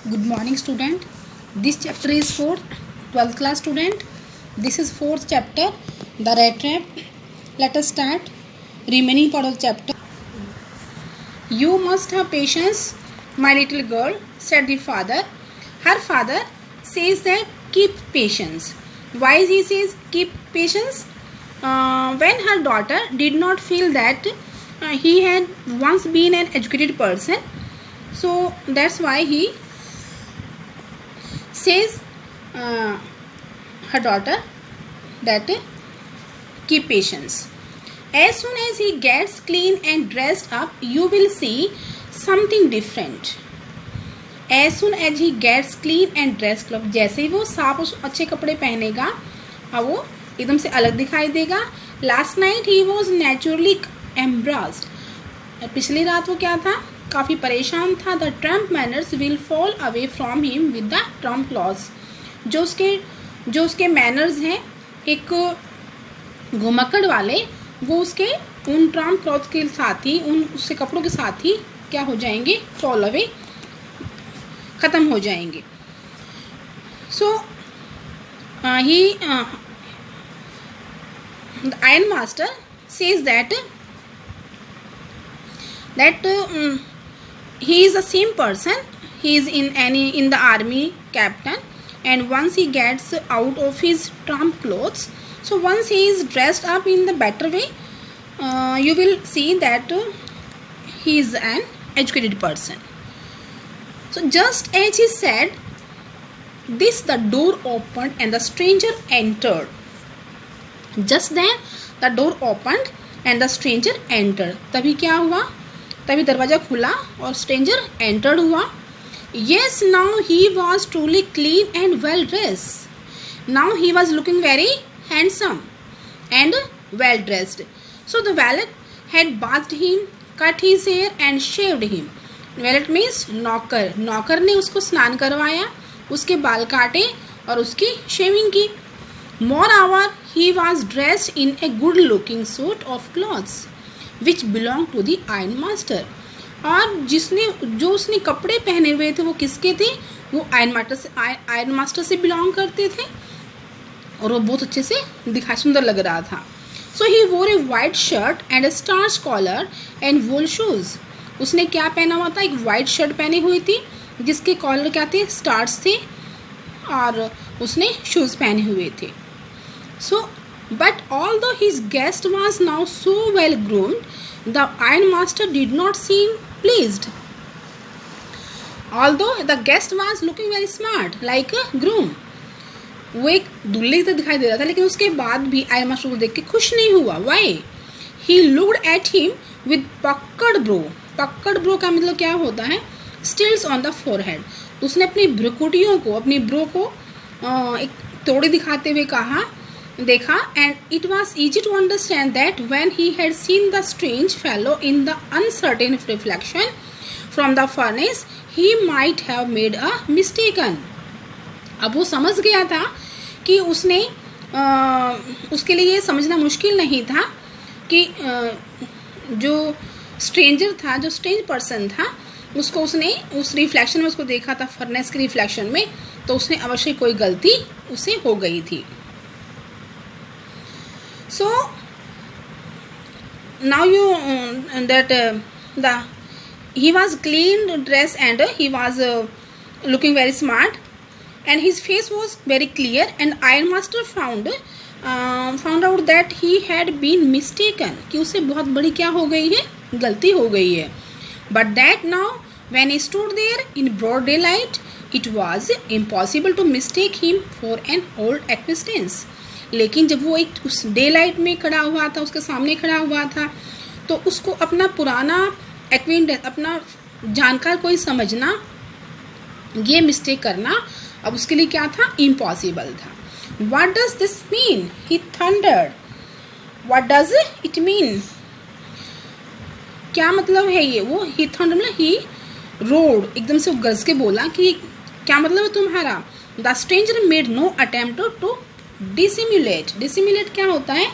Good morning, student. This chapter is for 12th class student. This is fourth chapter, the rat trap. Let us start remaining part of the chapter. You must have patience, my little girl, said the father. Her father says that keep patience. Why he says keep patience? When her daughter did not feel that he had once been an educated person, so that's why he says her daughter that keep patience. As soon as he gets clean and dressed up, you will see something different. As soon as he gets clean and dressed up, जैसे ही वो साफ और अच्छे कपड़े पहनेगा, अब वो एकदम से अलग दिखाई देगा. Last night he was naturally embarrassed. पिछली रात वो क्या था? काफ़ी परेशान था. The tramp manners will fall away from him with the tramp clothes. जो उसके मैनर्स हैं एक घुमक्कड़ वाले, वो उसके उन ट्राम्प क्लॉथ के साथ ही, उन उसके कपड़ों के साथ ही क्या हो जाएंगे? फॉल अवे, ख़त्म हो जाएंगे. सो the iron master says that he is the same person. He is in the army captain, and once he gets out of his tramp clothes, so once he is dressed up in the better way, you will see that he is an educated person. So just as he said this, the door opened and the stranger entered. Just then the door opened and the stranger entered. तभी क्या हुआ? तभी दरवाजा खुला और stranger entered हुआ. Yes, now he was truly clean and well dressed. Now he was looking very handsome and well dressed. So the valet had bathed him, cut his hair and shaved him. Valet means नौकर. नौकर ने उसको स्नान करवाया, उसके बाल काटे और उसकी शेविंग की. Moreover, he was dressed in a good-looking suit of clothes, which belonged to the iron master. और जो उसने कपड़े पहने हुए थे वो किसके थे? वो आयरन मास्टर से बिलोंग करते थे और वो बहुत अच्छे से सुंदर लग रहा था. So he wore a white shirt and a starched collar and wool shoes. उसने क्या पहना हुआ था? एक वाइट शर्ट पहनी हुई थी जिसके कॉलर क्या थे? स्टार्च थे, और उसने शूज पहने हुए थे. So, but although his guest was now so well groomed, the iron master did not seem pleased. Although the guest was looking very smart, like a groom, वो एक दूल्हे की दिखाई दे रहा था, लेकिन उसके बाद भी आयरन मास्टर को देख के खुश नहीं हुआ. Why? He looked at him with puckered brow. Puckered brow का मतलब क्या होता है? Stilts on the forehead. उसने अपनी भ्रुकुटियों को, अपनी ब्रो को एक तोड़े दिखाते हुए देखा. And it was easy to understand that when he had seen the strange fellow in the uncertain reflection from the furnace, he might have made a mistake. अब वो समझ गया था कि उसके लिए ये समझना मुश्किल नहीं था कि जो स्ट्रेंजर था, जो स्ट्रेंज पर्सन था, उसको उसने उस रिफ्लेक्शन में उसको देखा था, फर्नेस के रिफ्लेक्शन में, तो उसने अवश्य कोई गलती उसे हो गई थी. So now he was clean dressed and he was looking very smart and his face was very clear, and iron master found out that he had been mistaken, कि उसे बहुत बड़ी क्या हो गई है? गलती हो गई है. But that now when he stood there in broad daylight, it was impossible to mistake him for an old acquaintance. लेकिन जब वो एक उस डे लाइट में खड़ा हुआ था, उसके सामने खड़ा हुआ था, तो उसको अपना पुराना एक्वेंटेंस, अपना जानकार कोई समझना, ये मिस्टेक करना अब उसके लिए क्या था? इम्पॉसिबल था. What does this mean? He thundered. What does it mean? क्या मतलब है ये? वो he thundered मतलब he roared, एकदम से गरज के बोला कि क्या मतलब है तुम्हारा? The stranger made no attempt to dissimulate. Dissimulate क्या होता है?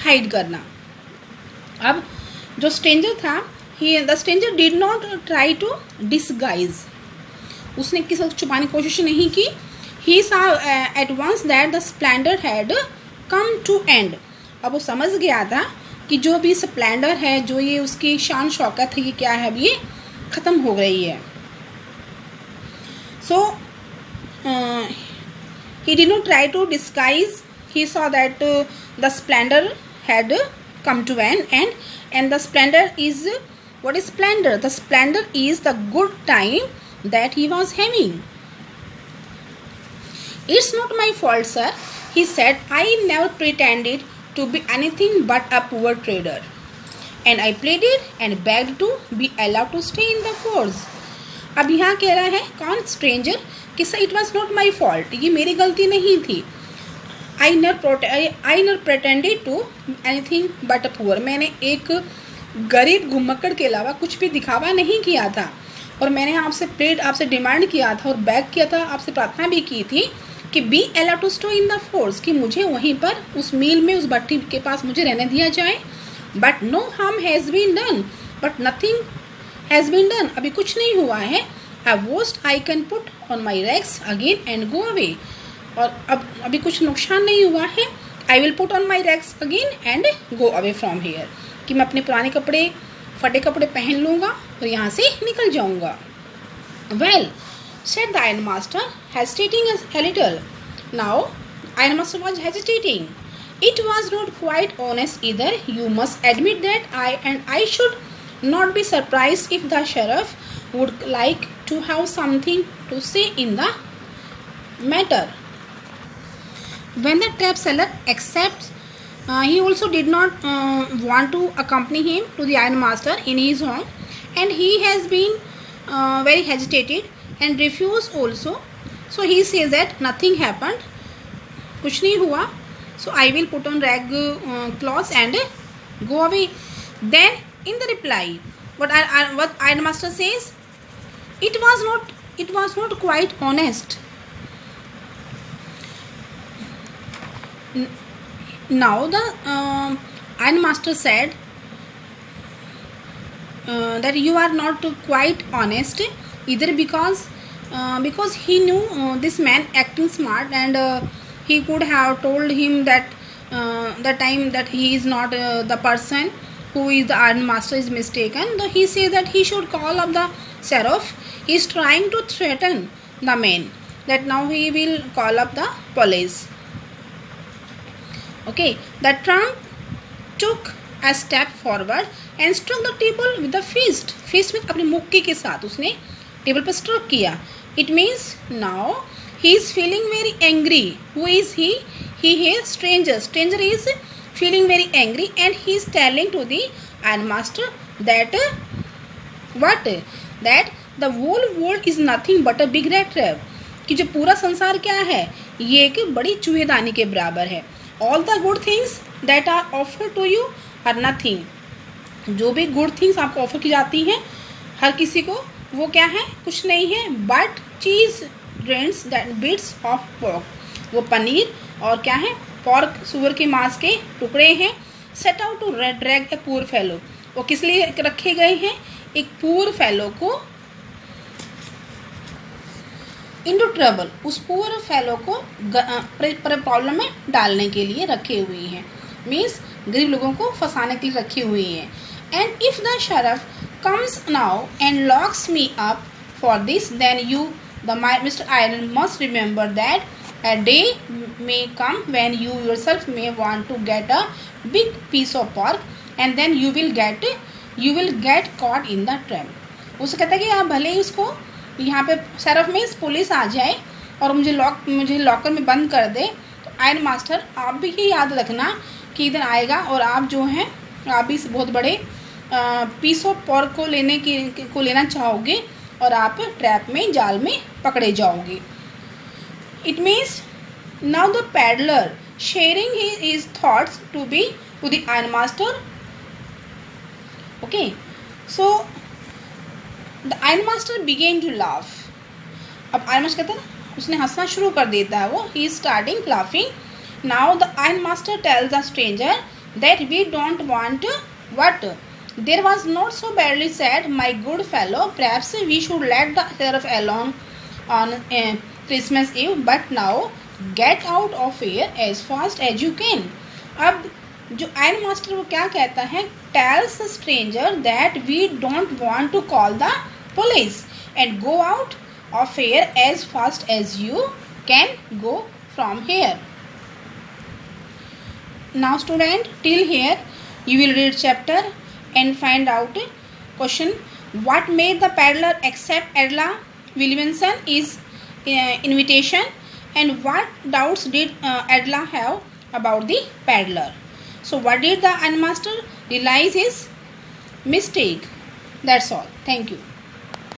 हाइड करना. अब जो स्ट्रेंजर था, the stranger did not try to disguise. उसने किसी को छुपाने की कोशिश नहीं की. He saw at once that the splendor had come to end. अब वो समझ गया था कि जो भी स्प्लेंडर है, जो ये उसकी शान शौकत है, ये क्या है, अब ये ख़त्म हो गई है. So he did not try to disguise. He saw that the splendor had come to an end, and the splendor is, what is splendor? The splendor is the good time that he was having. It's not my fault, sir, he said. I never pretended to be anything but a poor trader, and I pleaded and begged to be allowed to stay in the force. अब यहाँ कह रहा है कौन, stranger, कि sir it was not my fault, ये मेरी गलती नहीं थी. I nor pretended to anything but a poor, मैंने एक गरीब घुमक्कड़ के अलावा कुछ भी दिखावा नहीं किया था, और मैंने आपसे डिमांड किया था और बैग किया था, आपसे प्रार्थना भी की थी कि be allowed to stay in the force, कि मुझे वहीं पर उस मील में, उस भट्टी के पास मुझे रहने दिया जाए. But no harm has been done, but nothing has been done, अभी कुछ नहीं हुआ है. At worst I can put on my rags again and go away, और अब अभी कुछ नुकसान नहीं हुआ है. I will put on my rags again and go away from here, कि मैं अपने पुराने कपड़े, फटे कपड़े पहन लूँगा और यहाँ से निकल जाऊँगा. Well, said the iron master, hesitating a little. Now iron master was hesitating. It was not quite honest either. You must admit that I should not be surprised if the sheriff would like to have something to say in the matter. When the trap seller accepts, he also did not want to accompany him to the iron master in his home, and he has been very hesitated and refused also. So he says that nothing happened, कुछ नहीं हुआ. So I will put on rag clothes and go away. Then in the reply, what iron master says, it was not quite honest. Now the iron master said that you are not quite honest either, because he knew this man acting smart, and he could have told him that the time that he is not the person who is the iron master is mistaken. Though he says that he should call up the sheriff. He is trying to threaten the man that now he will call up the police. Okay, the tramp took a step forward and struck the table with the fist. Fist में अपने मुक्के के साथ उसने table पर stroke किया. It means now he is feeling very angry. Who is he? He is stranger. Stranger is feeling very angry, and he is telling to the iron master that that the whole world is nothing but a big rat trap. कि जो पूरा संसार क्या है, ये एक बड़ी चूहेदानी के बराबर है. All the good things that are offered to you are nothing. जो भी गुड थिंग्स आपको ऑफर की जाती हैं हर किसी को, वो क्या है, कुछ नहीं है, बट चीज rents that bits of pork, वो पनीर और क्या है, पॉर्क, सुअर के मांस के टुकड़े हैं. Set out to drag a poor fellow, वो किस लिए रखे गए हैं, एक पुअर फेलो को इनटू ट्रबल, उस पुअर फेलो को प्रॉब्लम में डालने के लिए रखे हुए हैं. मीन्स गरीब लोगों को फंसाने के लिए रखी हुई हैं. And if the sheriff comes now and locks me up for this, then you the mister iron must remember that a day may come when you yourself may want to get a big piece of pork, and then you will get caught in the trap. उसे कहता है कि आप भले ही उसको यहाँ पे शरीफ में पुलिस आ जाए और मुझे लॉकर में बंद कर दे, तो आयरन मास्टर आप भी ये याद रखना कि इधर आएगा और आप जो हैं, आप भी इस बहुत बड़े पीस ऑफ पोर्क को लेना चाहोगे और आप ट्रैप में, जाल में पकड़े जाओगे. It means now the peddler sharing his thoughts to the iron master. Okay, so the iron master began to laugh. अब iron master कहता है ना, उसने हंसना शुरू कर देता है वो. He is starting laughing. Now the iron master tells the stranger that we don't want what. There was not so badly said, my good fellow. Perhaps we should let the sheriff alone. on Christmas Eve, but now get out of here as fast as you can. अब जो iron master वो क्या कहता है, tells the stranger that we don't want to call the police and go out of here as fast as you can go from here. Now student, till here you will read chapter and find out question. What made the peddler accept Adela Williamson's invitation, and what doubts did Adela have about the peddler? So what did the ironmaster realize his mistake? That's all. Thank you.